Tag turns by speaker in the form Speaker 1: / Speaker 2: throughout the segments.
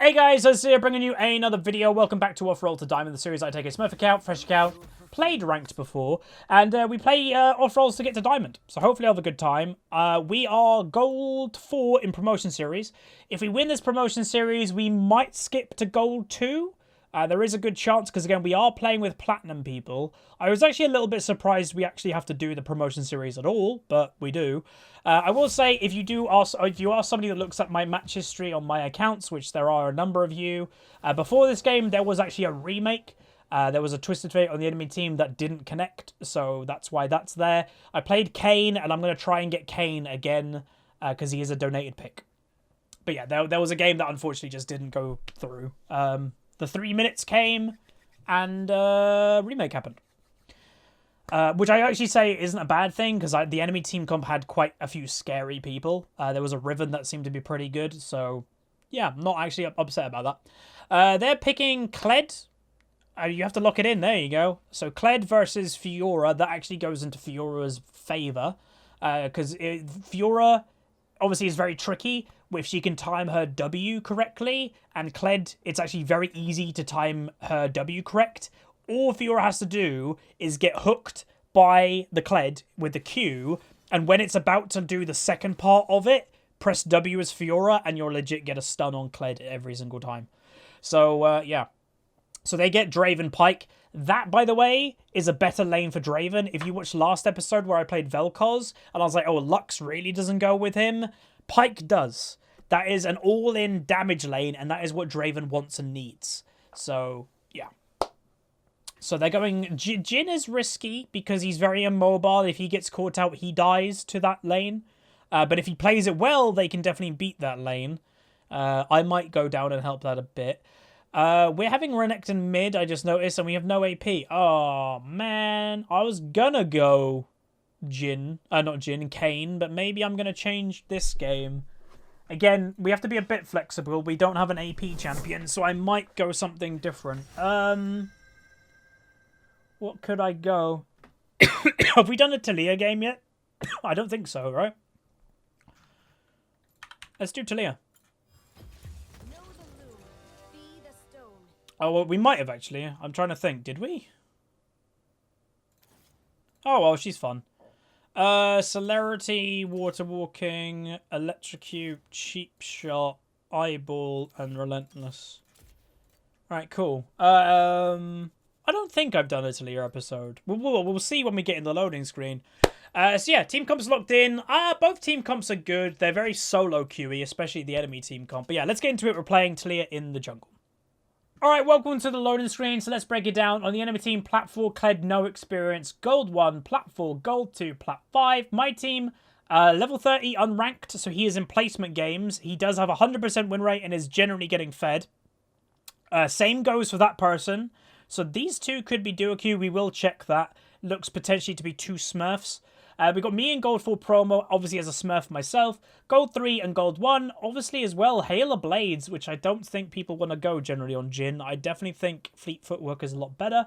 Speaker 1: Hey guys, Huzzy here bringing you another video. Welcome back to OffRole to Diamond, the series I take a Smurf account, fresh account, played ranked before, and we play OffRoles to get to Diamond. So hopefully I'll have a good time. We are Gold 4 in Promotion Series. If we win this Promotion Series, we might skip to Gold 2. There is a good chance because, again, we are playing with Platinum people. I was actually a little bit surprised we actually have to do the Promotion Series at all, but we do. I will say, if you are somebody that looks at my match history on my accounts, which there are a number of you, before this game, there was actually a remake. There was a Twisted Fate on the enemy team that didn't connect, so that's why that's there. I played Kane, and I'm going to try and get Kane again, because he is a donated pick. But yeah, there was a game that unfortunately just didn't go through. The 3 minutes came, and remake happened. Which I actually say isn't a bad thing, because the enemy team comp had quite a few scary people. There was a Riven that seemed to be pretty good, so yeah, I'm not actually upset about that. They're picking Kled. You have to lock it in, there you go. So Kled versus Fiora, that actually goes into Fiora's favour, because Fiora obviously is very tricky if she can time her W correctly, and Kled, it's actually very easy to time her W correct. All Fiora has to do is get hooked by the Kled with the Q, and when it's about to do the second part of it, press W as Fiora, and you'll legit get a stun on Kled every single time. So, yeah. So they get Draven Pike. That, by the way, is a better lane for Draven. If you watched last episode where I played Vel'Koz, and I was like, oh, Lux really doesn't go with him, Pike does. That is an all-in damage lane, and that is what Draven wants and needs. So, yeah. So they're going... Jhin is risky because he's very immobile. If he gets caught out, he dies to that lane. But if he plays it well, they can definitely beat that lane. I might go down and help that a bit. We're having Renekton mid, I just noticed, and we have no AP. Oh, man. I was gonna go Jhin. Not Jhin, Kane, but maybe I'm gonna change this game. Again, we have to be a bit flexible. We don't have an AP champion, so I might go something different. What could I go? Have we done a Taliyah game yet? I don't think so, right? Let's do Taliyah. Oh, well, we might have, actually. I'm trying to think. Did we? Oh, well, she's fun. Celerity, Water Walking, Electrocute, Cheap Shot, Eyeball, and Relentless. Right, cool. I don't think I've done a Taliyah episode. We'll see when we get in the loading screen. So yeah, team comps locked in. Both team comps are good. They're very solo queuey, especially the enemy team comp. But yeah, let's get into it. We're playing Taliyah in the jungle. Alright, welcome to the loading screen, so let's break it down. On the enemy team, Plat 4, Kled, no experience. Gold 1, Plat 4, Gold 2, Plat 5. My team, level 30, unranked, so he is in placement games. He does have a 100% win rate and is generally getting fed. Same goes for that person. So these two could be duo queue, we will check that. Looks potentially to be two Smurfs. We got me in Gold 4 promo, obviously as a Smurf myself. Gold 3 and Gold 1, obviously as well. Hail of Blades, which I don't think people want to go generally on Jhin. I definitely think Fleet Footwork is a lot better.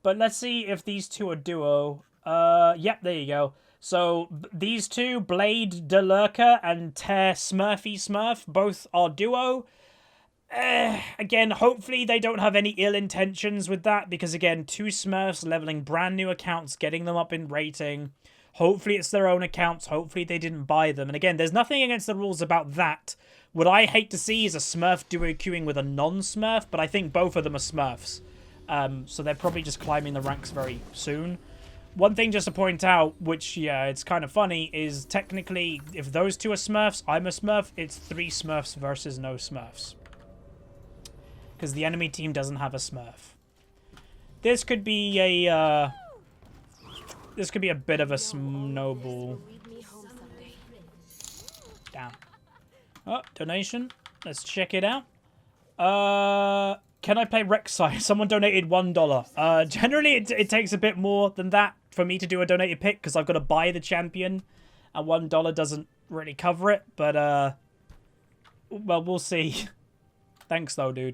Speaker 1: But let's see if these two are duo. Yep, there you go. So these two, Blade Delurker and Tear Smurfy Smurf, both are duo. Again, hopefully they don't have any ill intentions with that. Because again, two Smurfs leveling brand new accounts, getting them up in rating. Hopefully it's their own accounts. Hopefully they didn't buy them. And again, there's nothing against the rules about that. What I hate to see is a Smurf duo queuing with a non-Smurf, but I think both of them are Smurfs. So they're probably just climbing the ranks very soon. One thing just to point out, which, yeah, it's kind of funny, is technically, if those two are Smurfs, I'm a Smurf, it's 3 Smurfs versus no Smurfs. Because the enemy team doesn't have a Smurf. This could be a... This could be a bit of a snowball. Damn. Oh, donation. Let's check it out. Can I play Rek'Sai? Someone donated $1. Generally, it takes a bit more than that for me to do a donated pick because I've got to buy the champion. And $1 doesn't really cover it. But, well, we'll see. Thanks, though, dude.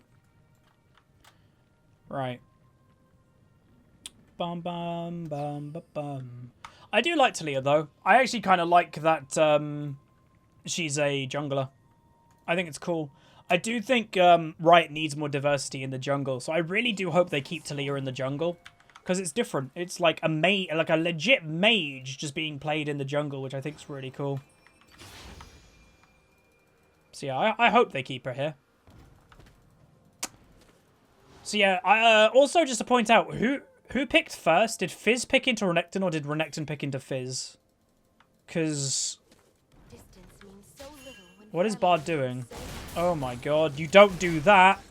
Speaker 1: Right. Bum, bum, bum, bum, bum. I do like Taliyah, though. I actually kind of like that she's a jungler. I think it's cool. I do think Riot needs more diversity in the jungle, so I really do hope they keep Taliyah in the jungle. Because it's different. It's like a legit mage just being played in the jungle, which I think is really cool. So yeah, I hope they keep her here. So yeah, also just to point out, who picked first? Did Fizz pick into Renekton or did Renekton pick into Fizz? Because... what is Bard doing? Oh my god, you don't do that!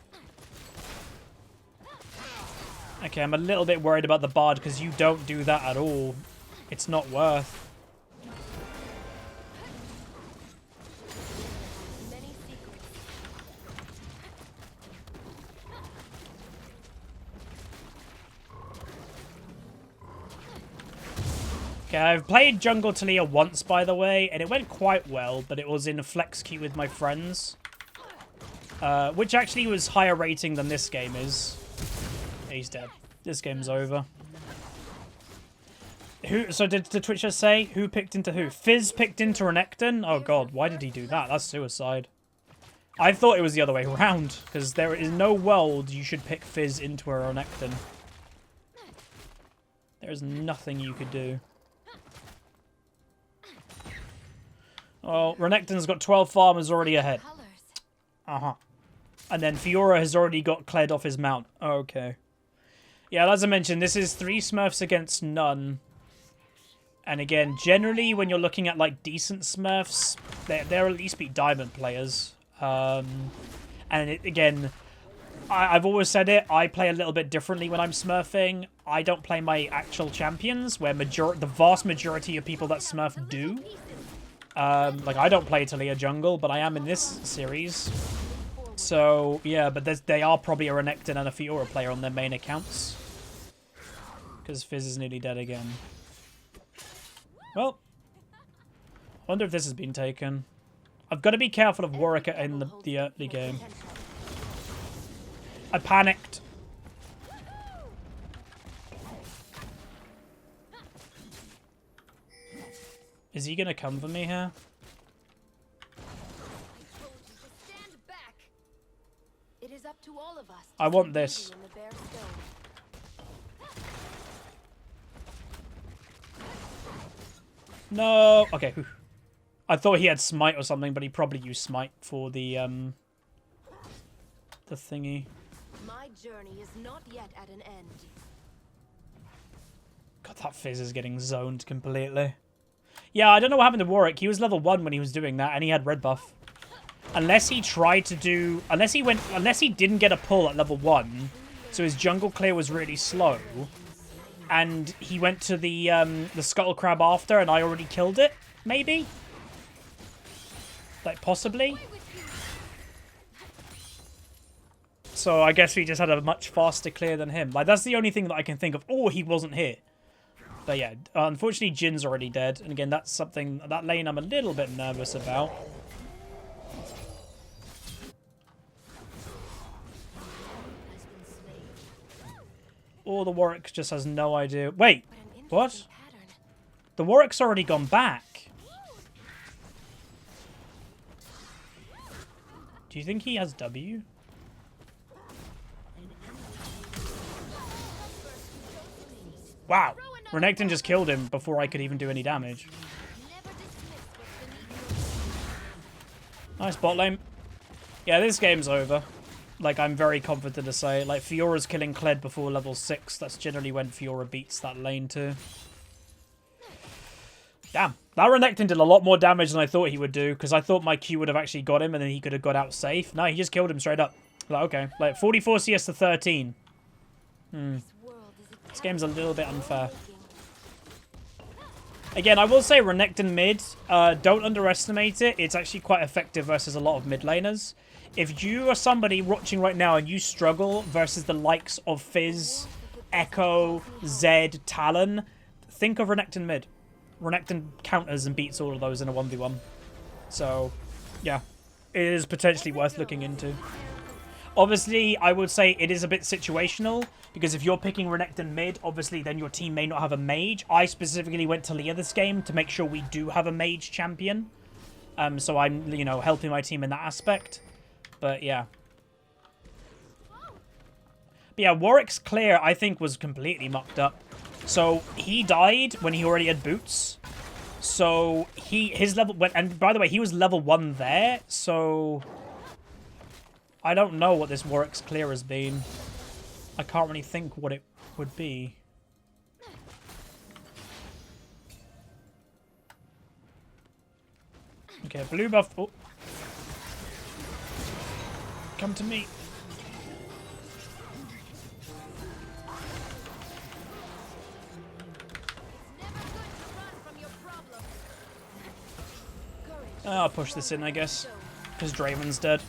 Speaker 1: Okay, I'm a little bit worried about the Bard because you don't do that at all. It's not worth. Okay, I've played Jungle Taliyah once, by the way, and it went quite well, but it was in a flex queue with my friends. Which actually was higher rating than this game is. He's dead. This game's over. So did the Twitcher say who picked into who? Fizz picked into Renekton? Oh god, why did he do that? That's suicide. I thought it was the other way around, because there is no world you should pick Fizz into a Renekton. There's nothing you could do. Oh, Renekton's got 12 farmers already ahead. Uh-huh. And then Fiora has already got Kled off his mount. Okay. Yeah, as I mentioned, this is 3 Smurfs against none. And again, generally, when you're looking at, like, decent Smurfs, they'll at least be Diamond players. Again, I've always said it, I play a little bit differently when I'm Smurfing. I don't play my actual champions, where the vast majority of people that Smurf do. Like, I don't play Taliyah Jungle, but I am in this series. So, yeah, but they are probably a Renekton and a Fiora player on their main accounts. Because Fizz is nearly dead again. Well, I wonder if this has been taken. I've got to be careful of Warwick in the early game. I panicked. Is he going to come for me here? I want this. No. Okay. I thought he had smite or something, but he probably used smite for the thingy.
Speaker 2: My journey is not yet at an end.
Speaker 1: God, that Fizz is getting zoned completely. Yeah, I don't know what happened to Warwick. He was level 1 when he was doing that, and he had red buff. Unless he tried to do... Unless he didn't get a pull at level 1, so his jungle clear was really slow, and he went to the Scuttle Crab after, and I already killed it, maybe? Like, possibly? So I guess we just had a much faster clear than him. Like, that's the only thing that I can think of. Oh, he wasn't here. But yeah, unfortunately, Jin's already dead. And again, that's something... That lane I'm a little bit nervous about. Oh, the Warwick just has no idea. Wait, what? The Warwick's already gone back. Do you think he has W? Wow. Renekton just killed him before I could even do any damage. Nice bot lane. Yeah, this game's over. Like, I'm very confident to say. Like, Fiora's killing Kled before level 6. That's generally when Fiora beats that lane too. Damn. That Renekton did a lot more damage than I thought he would do, because I thought my Q would have actually got him and then he could have got out safe. No, he just killed him straight up. Like, okay. Like, 44 CS to 13. This game's a little bit unfair. Again, I will say Renekton mid, don't underestimate it. It's actually quite effective versus a lot of mid laners. If you are somebody watching right now and you struggle versus the likes of Fizz, Echo, Zed, Talon, think of Renekton mid. Renekton counters and beats all of those in a 1v1. So, yeah, it is potentially worth looking into. Obviously, I would say it is a bit situational, because if you're picking Renekton mid, obviously then your team may not have a mage. I specifically went Taliyah this game to make sure we do have a mage champion. So I'm, you know, helping my team in that aspect. But yeah. But yeah, Warwick's clear, I think, was completely mucked up. So he died when he already had boots. So his level went, and by the way, he was level 1 there. So I don't know what this Warwick's clear has been. I can't really think what it would be. Okay, blue buff. Oh. Come to me. I'll push this in, I guess, because Draven's dead.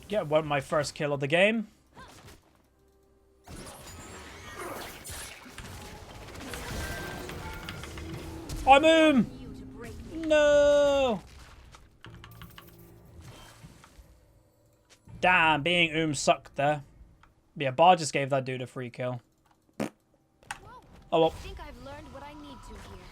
Speaker 1: Yeah, won my first kill of the game. I'm No! Damn, being sucked there. But yeah, Bar just gave that dude a free kill. Oh well.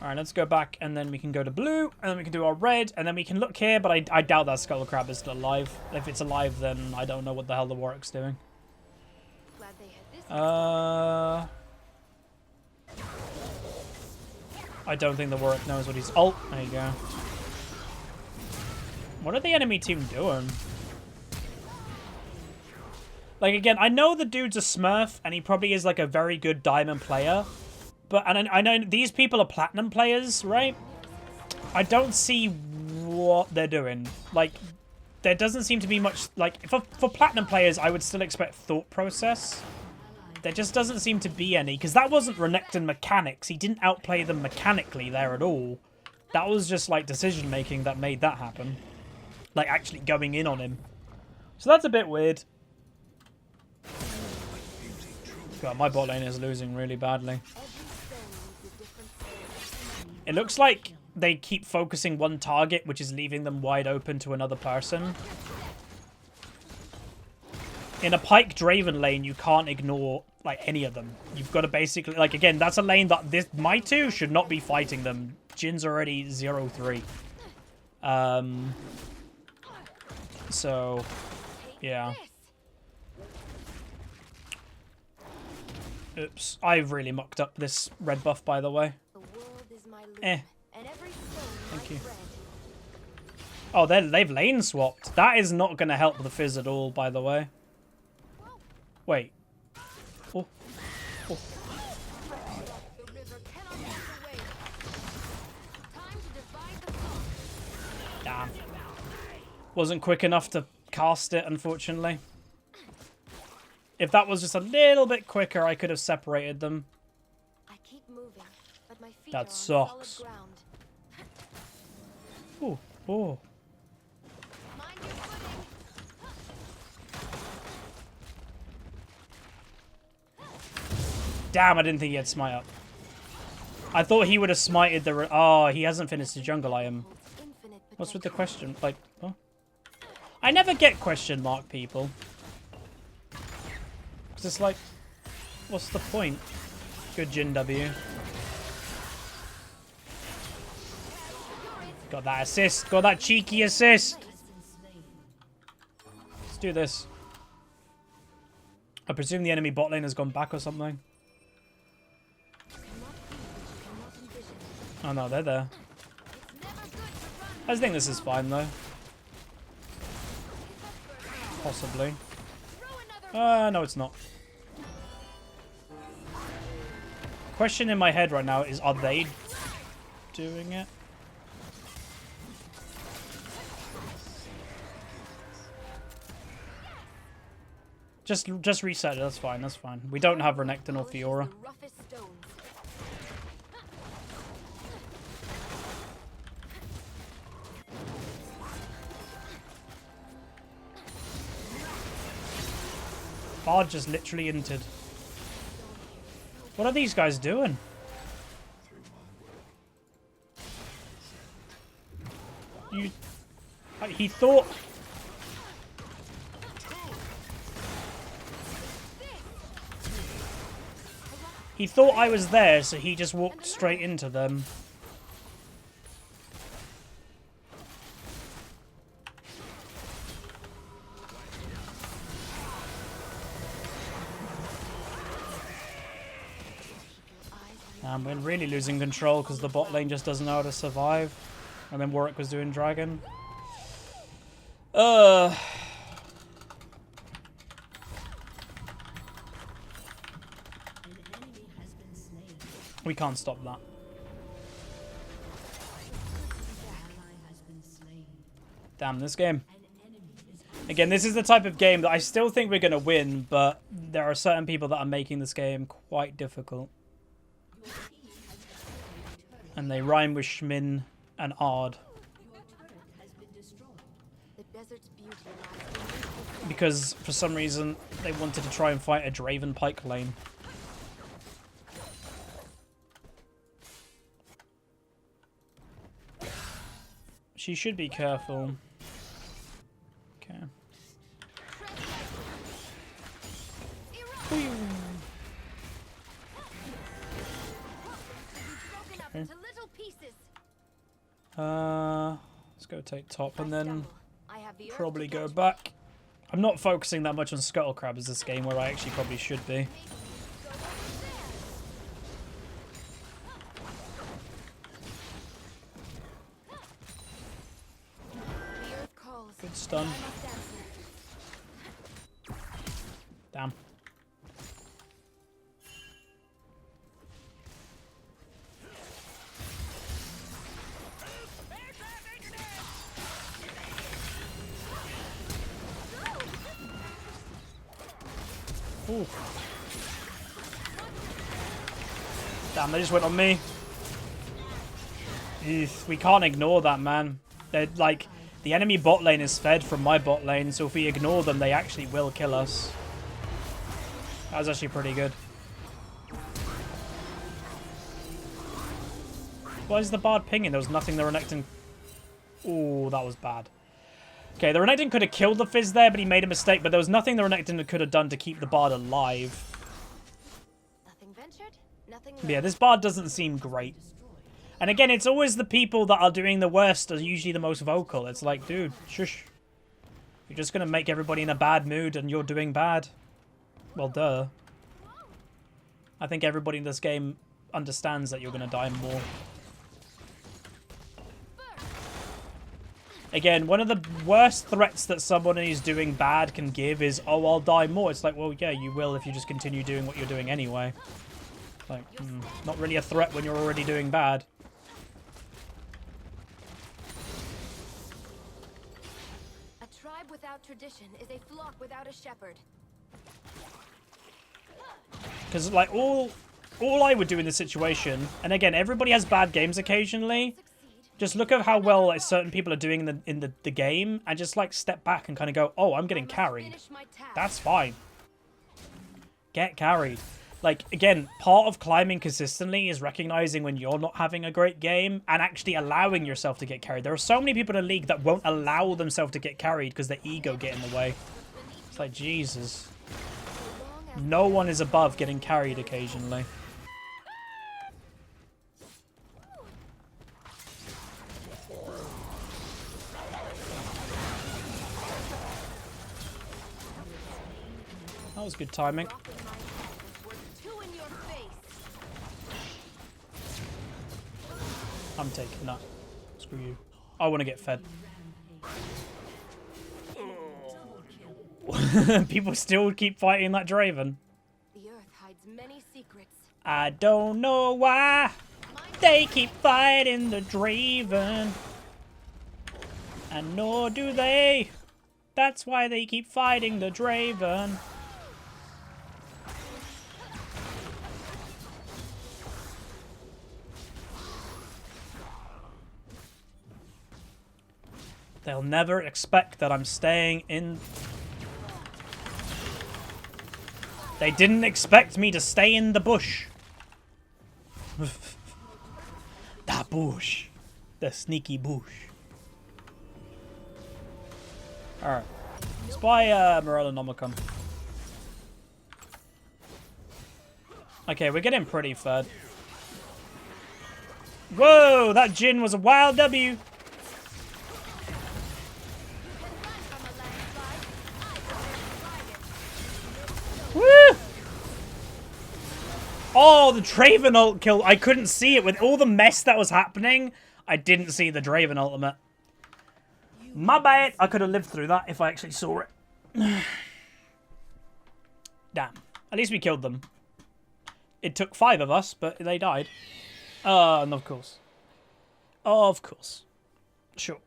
Speaker 1: Alright, let's go back, and then we can go to blue, and then we can do our red, and then we can look here, but I doubt that Skull Crab is still alive. If it's alive, then I don't know what the hell the Warwick's doing. I don't think the Warwick knows what he's... Oh, there you go. What are the enemy team doing? Like, again, I know the dude's a Smurf, and he probably is, like, a very good Diamond player. But, and I know these people are Platinum players, right? I don't see what they're doing. Like, there doesn't seem to be much... Like, for Platinum players, I would still expect thought process. There just doesn't seem to be any, because that wasn't Renekton mechanics. He didn't outplay them mechanically there at all. That was just, like, decision-making that made that happen. Like, actually going in on him. So that's a bit weird. God, my bot lane is losing really badly. It looks like they keep focusing one target, which is leaving them wide open to another person. In a Pyke Draven lane, you can't ignore, like, any of them. You've got to basically... Like, again, that's a lane that my two should not be fighting them. Jin's already 0-3. So, yeah. Oops. I've really mucked up this red buff, by the way. Thank you. Oh, they've lane swapped. That is not going to help the Fizz at all, by the way. Wait. Oh. Oh. Damn. Wasn't quick enough to cast it, unfortunately. If that was just a little bit quicker, I could have separated them. That sucks. Oh, oh. Damn, I didn't think he had smite up. I thought he would have smited the... Oh, he hasn't finished the jungle, I am. What's with the question? Like, oh. I never get question mark people. Because it's like, what's the point? Good Jin W. Got that assist. Got that cheeky assist. Let's do this. I presume the enemy bot lane has gone back or something. Oh no, they're there. I think this is fine though. Possibly. No, it's not. Question in my head right now is, are they doing it? Just reset it, that's fine, that's fine. We don't have Renekton or Fiora. Bard just literally entered. What are these guys doing? He thought... He thought I was there, so he just walked straight into them. And we're really losing control because the bot lane just doesn't know how to survive. And then Warwick was doing dragon. We can't stop that. Damn, this game. Again, this is the type of game that I still think we're going to win, but there are certain people that are making this game quite difficult. And they rhyme with Schmin and Ard. Because, for some reason, they wanted to try and fight a Draven Pike lane. She should be careful. Okay. Okay. Let's go take top and then probably go back. I'm not focusing that much on Scuttle Crabs this game, where I actually probably should be. Good stun. Damn. Ooh. Damn, they just went on me. Eesh, we can't ignore that, man. They're like... The enemy bot lane is fed from my bot lane, so if we ignore them, they actually will kill us. That was actually pretty good. Why is the Bard pinging? There was nothing the Renekton... Ooh, that was bad. Okay, the Renekton could have killed the Fizz there, but he made a mistake, but there was nothing the Renekton could have done to keep the Bard alive.
Speaker 2: Nothing ventured, nothing
Speaker 1: Yeah, this Bard doesn't seem great. And again, it's always the people that are doing the worst are usually the most vocal. It's like, dude, shush. You're just going to make everybody in a bad mood and you're doing bad. Well, duh. I think everybody in this game understands that you're going to die more. Again, one of the worst threats that someone who's doing bad can give is, oh, I'll die more. It's like, well, yeah, you will if you just continue doing what you're doing anyway. Like, not really a threat when you're already doing bad.
Speaker 2: Without tradition is a flock without a shepherd.
Speaker 1: Because like all I would do in this situation, and again, everybody has bad games occasionally. Just look at how well like, certain people are doing in the game, and just like step back and kind of go, oh, I'm getting carried. That's fine. Get carried. Like, again, part of climbing consistently is recognizing when you're not having a great game and actually allowing yourself to get carried. There are so many people in the league that won't allow themselves to get carried because their ego get in the way. It's like, Jesus. No one is above getting carried occasionally. That was good timing. I'm taking that. Screw you. I want to get fed. People still keep fighting that Draven.
Speaker 2: The earth hides many secrets.
Speaker 1: I don't know why they keep fighting the Draven. And nor do they. That's why they keep fighting the Draven. They'll never expect that I'm staying in... They didn't expect me to stay in the bush. That bush. The sneaky bush. Alright. Let's buy Morella Nomicon. Okay, we're getting pretty fed. Whoa! That Jhin was a wild W! Woo! Oh, the Draven ult kill. I couldn't see it. With all the mess that was happening, I didn't see the Draven ultimate. My bad. I could have lived through that if I actually saw it. Damn. At least we killed them. It took 5 of us, but they died. And of course. Of course. Sure.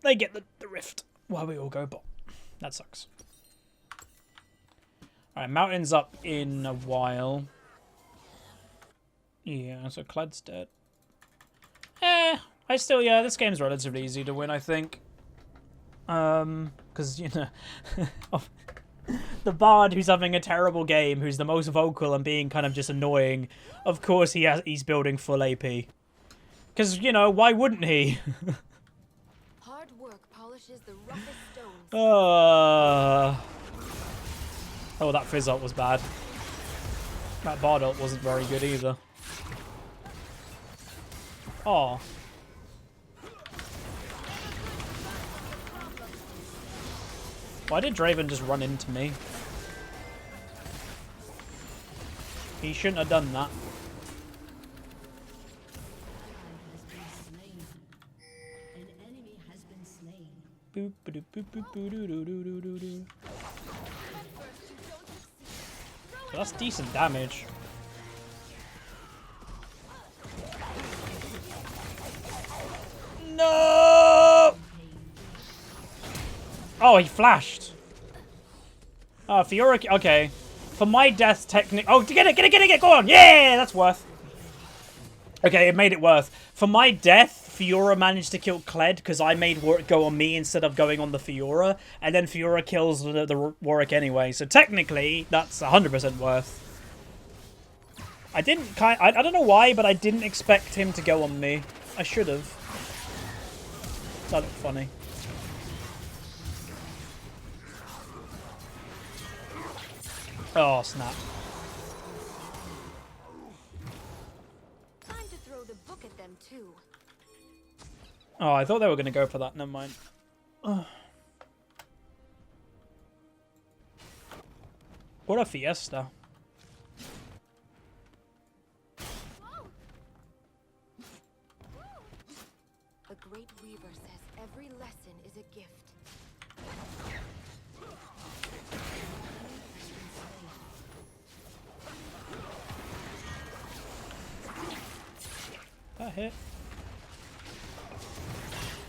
Speaker 1: They get the rift while we all go bot. That sucks. Alright, Mountain's up in a while. Yeah, so Cled's dead. Yeah, this game's relatively easy to win, I think. Because, you know, the Bard who's having a terrible game, who's the most vocal and being kind of just annoying, of course he's building full AP. Because, you know, why wouldn't he?
Speaker 2: Hard work polishes the roughest stones.
Speaker 1: Oh, that Fizz ult was bad. That Bard ult wasn't very good either. Oh. Why did Draven just run into me? He shouldn't have done that. Boop, boop, boop, boop, boop, doo, doo, doo, doo, doo, doo. So that's decent damage. No! Oh, he flashed. Oh, Fiora. Okay. For my death technique. Oh, get it! Go on! Yeah, that's worth. Okay, it made it worth. For my death, Fiora managed to kill Kled because I made Warwick go on me instead of going on the Fiora, and then Fiora kills the Warwick anyway. So technically, that's 100% worth. I don't know why, but I didn't expect him to go on me. I should have. That looked funny. Oh, snap.
Speaker 2: Time to throw the book at them too.
Speaker 1: Oh, I thought they were going to go for that. Never mind. Ugh. What a fiesta.
Speaker 2: The Great Weaver says every lesson is a gift.
Speaker 1: That hit.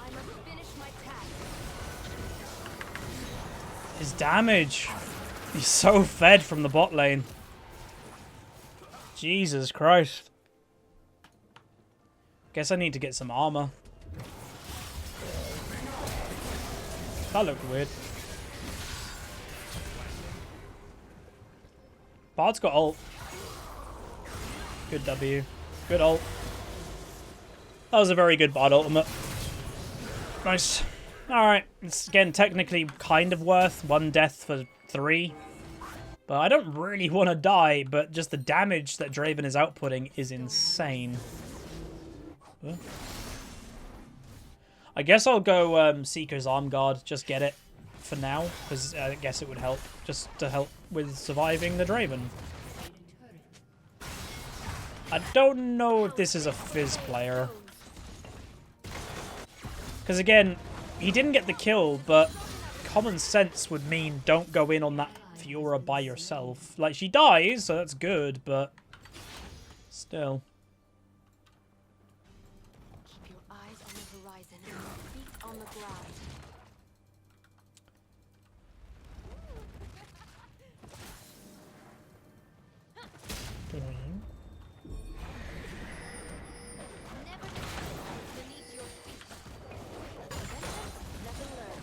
Speaker 2: I must finish my task.
Speaker 1: His damage. He's so fed from the bot lane. Jesus Christ. Guess I need to get some armor. That looked weird. Bard's got ult. Good W. Good ult. That was a very good Bard ultimate. Nice. Alright. It's, again, technically kind of worth 1 death for 3. But I don't really want to die, but just the damage that Draven is outputting is insane. Huh? I guess I'll go Seeker's Arm Guard. Just get it for now, because I guess it would help. Just to help with surviving the Draven. I don't know if this is a Fizz player. Because again, he didn't get the kill, but common sense would mean don't go in on that Fiora by yourself. Like, she dies, so that's good, but still.
Speaker 2: Keep your eyes on the horizon and your feet on the ground. Never desist beneath your feet. Adventure, lesson learned.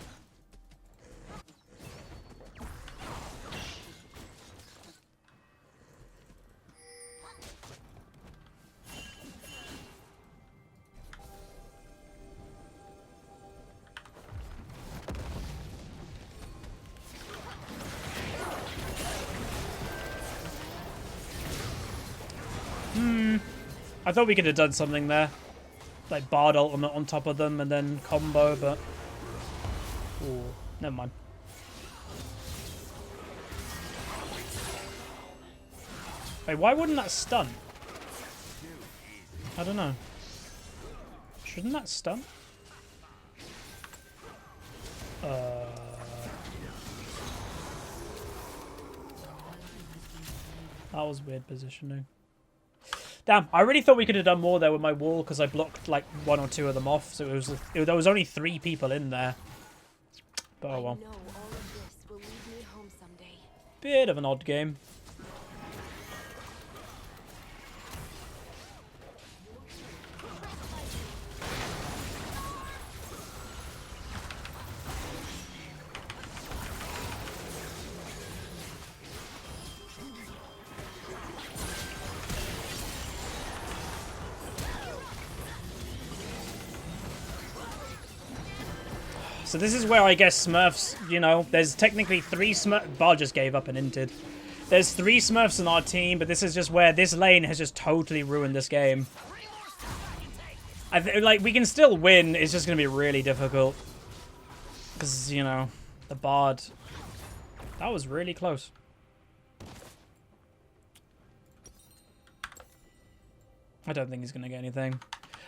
Speaker 1: I thought we could have done something there. Like Bard ultimate on top of them and then combo, but... Ooh, never mind. Wait, why wouldn't that stun? I don't know. Shouldn't that stun? That was weird positioning. Damn, I really thought we could have done more there with my wall because I blocked like 1 or 2 of them off. So there was only 3 people in there. But oh well.
Speaker 2: I know all of this will lead me home someday.
Speaker 1: Bit of an odd game. So this is where I guess Smurfs, you know, there's technically 3 Smurfs. Bar just gave up and inted. There's 3 Smurfs in our team, but this is just where this lane has just totally ruined this game. Like, we can still win, it's just going to be really difficult. Because, you know, the Bard. That was really close. I don't think he's going to get anything.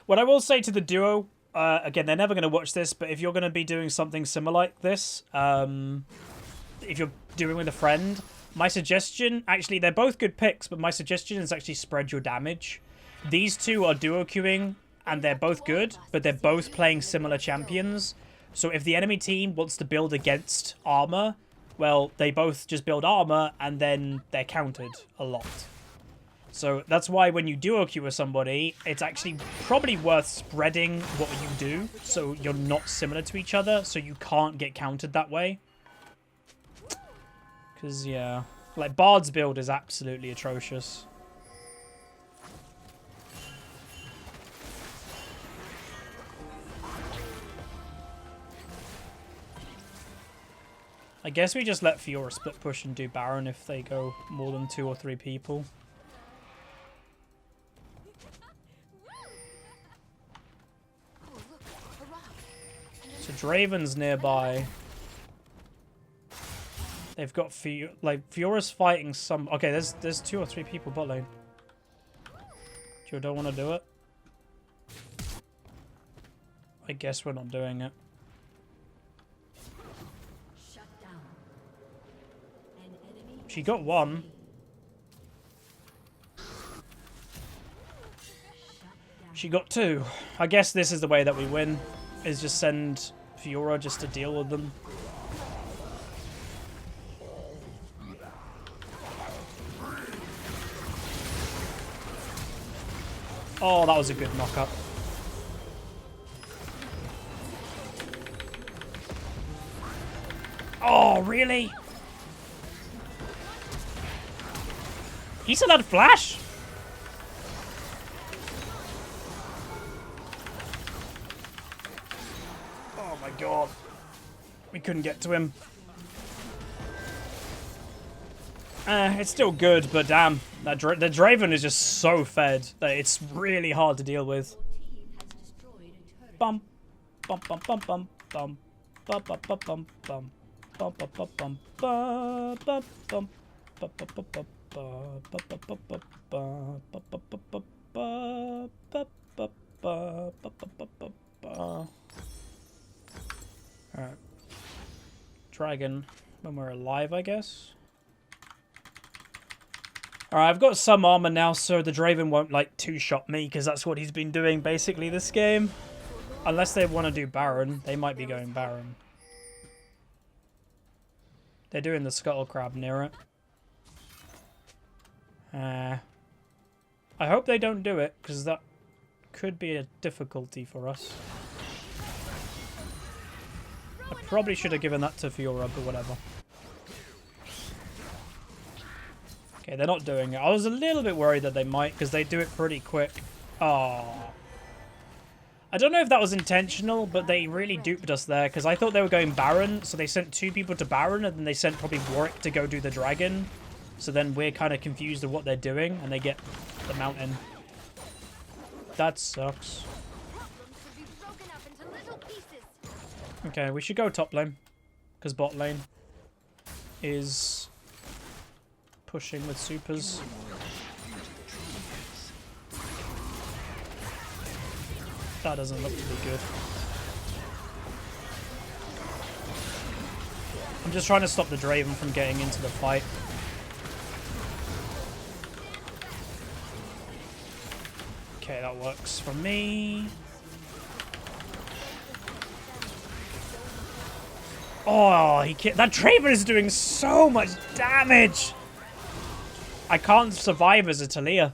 Speaker 1: What I will say to the duo... again, they're never going to watch this, but if you're going to be doing something similar like this, if you're doing with a friend, my suggestion, actually, they're both good picks, but my suggestion is actually spread your damage. These 2 are duo queuing, and they're both good, but they're both playing similar champions. So if the enemy team wants to build against armor, well, they both just build armor, and then they're countered a lot. So that's why when you duo queue with somebody, it's actually probably worth spreading what you do so you're not similar to each other, so you can't get countered that way. Because, yeah, like Bard's build is absolutely atrocious. I guess we just let Fiora split push and do Baron if they go more than 2 or 3 people. So Draven's nearby. They've got Fiora's fighting some. Okay, there's 2 or 3 people bot lane. You don't want to do it? I guess we're not doing it. She got 1. She got 2. I guess this is the way that we win. Is just send Fiora just to deal with them. Oh, that was a good knock-up. Oh, really? He still had flash? Oh my god. We couldn't get to him. It's still good, but damn. The Draven is just so fed that it's really hard to deal with. Bum. Bum bum bum bum bum. Bum bum bum bum bum. Bum bum bum bum bum bum bum. Bum bum bum bum. Alright. Dragon when we're alive, I guess. Alright, I've got some armor now, so the Draven won't, like, two-shot me, because that's what he's been doing, basically, this game. Unless they want to do Baron. They might be going Baron. They're doing the Scuttle Crab near it. I hope they don't do it, because that could be a difficulty for us. I probably should have given that to Fiora, but whatever. Okay, they're not doing it. I was a little bit worried that they might, because they do it pretty quick. Oh. I don't know if that was intentional, but they really duped us there, because I thought they were going Baron, so they sent 2 people to Baron, and then they sent probably Warwick to go do the Dragon. So then we're kind of confused of what they're doing, and they get the mountain. That sucks. Okay, we should go top lane, because bot lane is pushing with supers. That doesn't look to be good. I'm just trying to stop the Draven from getting into the fight. Okay, that works for me. Oh, that Draven is doing so much damage. I can't survive as a Taliyah.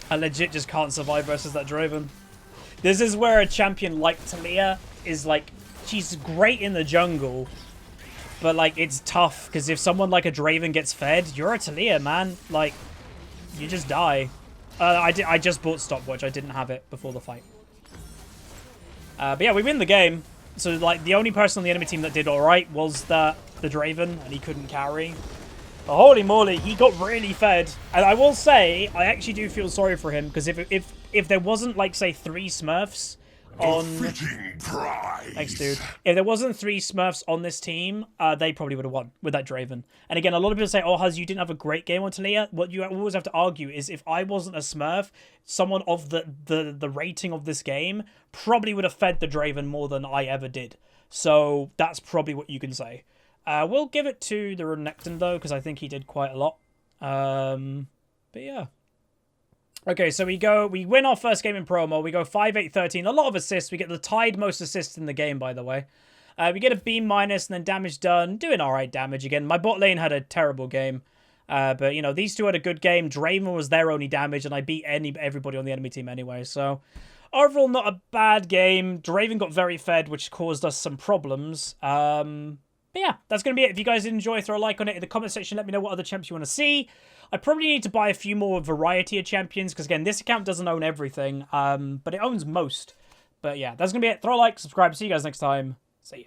Speaker 1: I legit just can't survive versus that Draven. This is where a champion like Taliyah is like, she's great in the jungle, but like it's tough because if someone like a Draven gets fed, you're a Taliyah, man. Like, you just die. I just bought stopwatch. I didn't have it before the fight. But yeah, we win the game. So like the only person on the enemy team that did all right was the Draven, and he couldn't carry. But holy moly, he got really fed. And I will say, I actually do feel sorry for him because if there wasn't like say 3 Smurfs on, thanks dude. If there wasn't 3 Smurfs on this team, they probably would have won with that Draven. And again, a lot of people say, "Oh, Huz, you didn't have a great game on Taliyah." What you always have to argue is if I wasn't a Smurf, someone of the rating of this game probably would have fed the Draven more than I ever did. So that's probably what you can say. We'll give it to the Renekton though, because I think he did quite a lot. But yeah. Okay, so we win our first game in promo. We go 5-8-13. A lot of assists. We get the tied most assists in the game, by the way. We get a B- and then damage done. Doing alright damage again. My bot lane had a terrible game. But, you know, these two had a good game. Draven was their only damage, and I beat everybody on the enemy team anyway. So, overall, not a bad game. Draven got very fed, which caused us some problems. But yeah, that's going to be it. If you guys did enjoy, throw a like on it in the comment section. Let me know what other champs you want to see. I probably need to buy a few more variety of champions because, again, this account doesn't own everything, but it owns most. But yeah, that's going to be it. Throw a like, subscribe. See you guys next time. See ya.